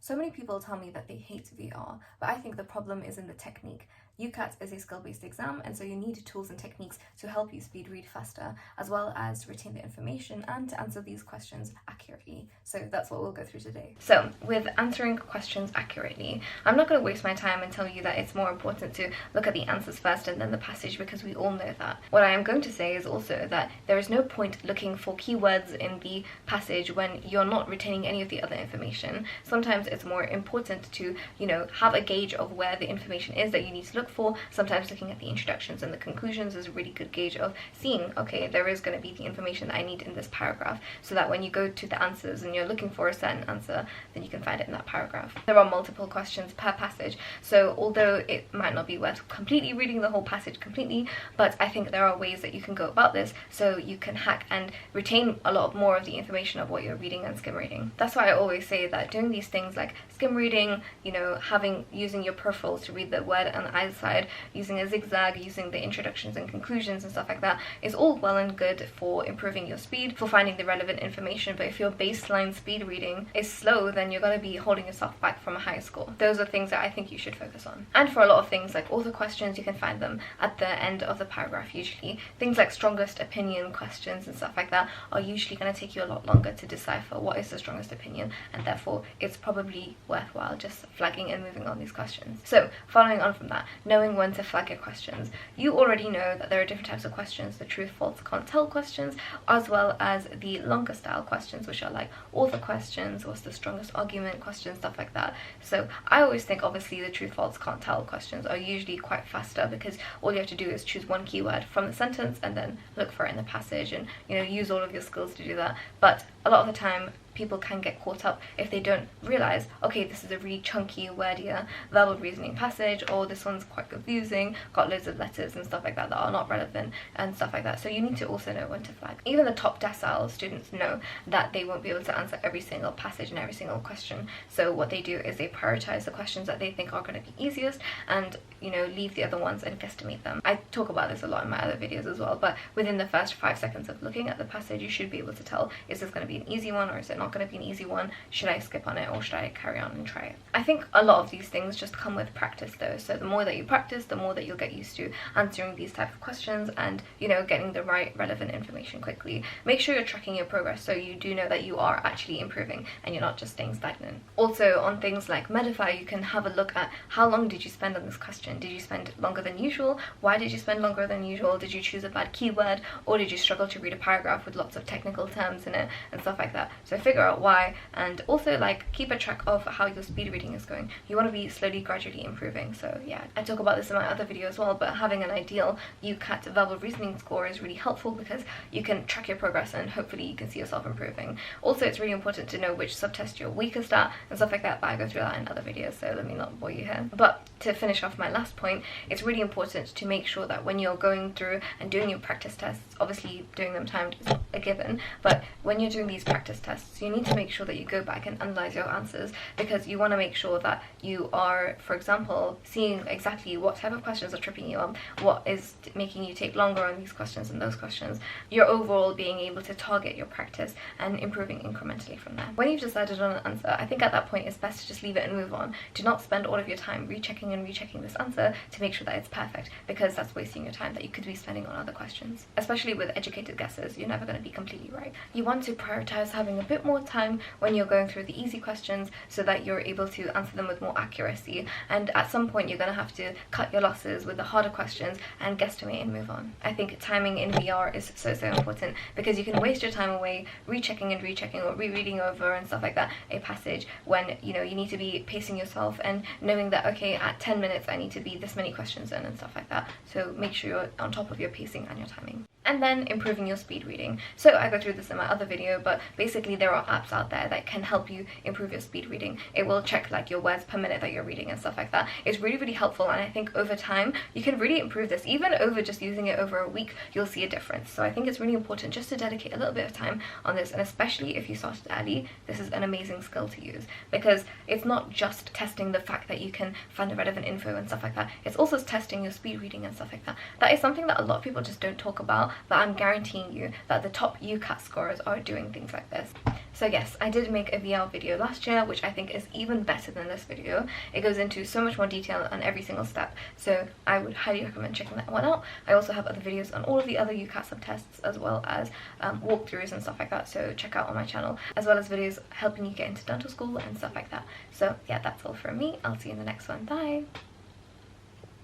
So many people tell me that they hate VR, but I think the problem is in the technique. UCAT is a skill-based exam, and so you need tools and techniques to help you speed read faster, as well as retain the information and to answer these questions accurately. So that's what we'll go through today. So with answering questions accurately, I'm not going to waste my time and tell you that it's more important to look at the answers first and then the passage, because we all know that. What I am going to say is also that there is no point looking for keywords in the passage when you're not retaining any of the other information. Sometimes it's more important to, have a gauge of where the information is that you need to look for. Sometimes looking at the introductions and the conclusions is a really good gauge of seeing, okay, there is going to be the information that I need in this paragraph, so that when you go to the answers and you're looking for a certain answer, then you can find it in that paragraph. There are multiple questions per passage, so although it might not be worth completely reading the whole passage completely, but I think there are ways that you can go about this so you can hack and retain a lot more of the information of what you're reading and skim reading. That's why I always say that doing these things like skim reading, using your peripherals to read the word on the either side, using a zigzag, using the introductions and conclusions and stuff like that is all well and good for improving your speed, for finding the relevant information. But if your baseline speed reading is slow, then you're going to be holding yourself back from a high score. Those are things that I think you should focus on. And for a lot of things like author questions, you can find them at the end of the paragraph usually. Things like strongest opinion questions and stuff like that are usually going to take you a lot longer to decipher what is the strongest opinion, and therefore it's probably worthwhile just flagging and moving on these questions. So following on from that, knowing when to flag your questions. You already know that there are different types of questions: the true, false, can't tell questions, as well as the longer style questions, which are like author questions, what's the strongest argument questions, stuff like that. So I always think obviously the true, false, can't tell questions are usually quite faster, because all you have to do is choose one keyword from the sentence and then look for it in the passage and use all of your skills to do that. But a lot of the time people can get caught up if they don't realize, okay, this is a really chunky, wordier verbal reasoning passage, or this one's quite confusing, got loads of letters and stuff like that that are not relevant and stuff like that. So you need to also know when to flag. Even the top decile students know that they won't be able to answer every single passage and every single question. So what they do is they prioritize the questions that they think are going to be easiest and leave the other ones and guesstimate them. I talk about this a lot in my other videos as well, but within the first 5 seconds of looking at the passage, you should be able to tell, is this going to be an easy one or is it not going to be an easy one? Should I skip on it or should I carry on and try it? I think a lot of these things just come with practice though. So the more that you practice, the more that you'll get used to answering these type of questions and getting the right relevant information quickly. Make sure you're tracking your progress so you do know that you are actually improving and you're not just staying stagnant. Also on things like Medify, you can have a look at how long did you spend on this question. Did you spend longer than usual? Why did you spend longer than usual? Did you choose a bad keyword, or did you struggle to read a paragraph with lots of technical terms in it and stuff like that? So figure out why, and also keep a track of how your speed reading is going. You want to be slowly, gradually improving. So yeah, I talk about this in my other video as well, but having an ideal UCAT verbal reasoning score is really helpful because you can track your progress and hopefully you can see yourself improving. Also, it's really important to know which subtest you're weakest at and stuff like that, but I go through that in other videos, so let me not bore you here. But to finish off my last point, it's really important to make sure that when you're going through and doing your practice tests, obviously doing them timed is a given, but when you're doing these practice tests, you need to make sure that you go back and analyze your answers, because you want to make sure that you are, for example, seeing exactly what type of questions are tripping you up, what is making you take longer on these questions and those questions. You're overall being able to target your practice and improving incrementally from there. When you've decided on an answer, I think at that point it's best to just leave it and move on. Do not spend all of your time rechecking and rechecking this answer to make sure that it's perfect, because that's wasting your time that you could be spending on other questions. Especially with educated guesses, you're never going to be completely right. You want to prioritize having a bit more time when you're going through the easy questions so that you're able to answer them with more accuracy, and at some point you're going to have to cut your losses with the harder questions and guesstimate and move on. I think timing in VR is so important, because you can waste your time away rechecking and rechecking or rereading over and stuff like that a passage when you need to be pacing yourself and knowing that, okay, at 10 minutes I need to be this many questions in and stuff like that. So make sure you're on top of your pacing and your timing. And then improving your speed reading. So I go through this in my other video, but basically there are apps out there that can help you improve your speed reading. It will check your words per minute that you're reading and stuff like that. It's really, really helpful, and I think over time you can really improve this. Even over just using it over a week, you'll see a difference. So I think it's really important just to dedicate a little bit of time on this, and especially if you started early, this is an amazing skill to use, because it's not just testing the fact that you can find the relevant info and stuff like that. It's also testing your speed reading and stuff like that. That is something that a lot of people just don't talk about, but I'm guaranteeing you that the top UCAT scorers are doing things like this. So yes, I did make a VL video last year, which I think is even better than this video. It goes into so much more detail on every single step, so I would highly recommend checking that one out. I also have other videos on all of the other UCAT subtests, as well as walkthroughs and stuff like that, so check out on my channel, as well as videos helping you get into dental school and stuff like that. So yeah, that's all from me. I'll see you in the next one. Bye!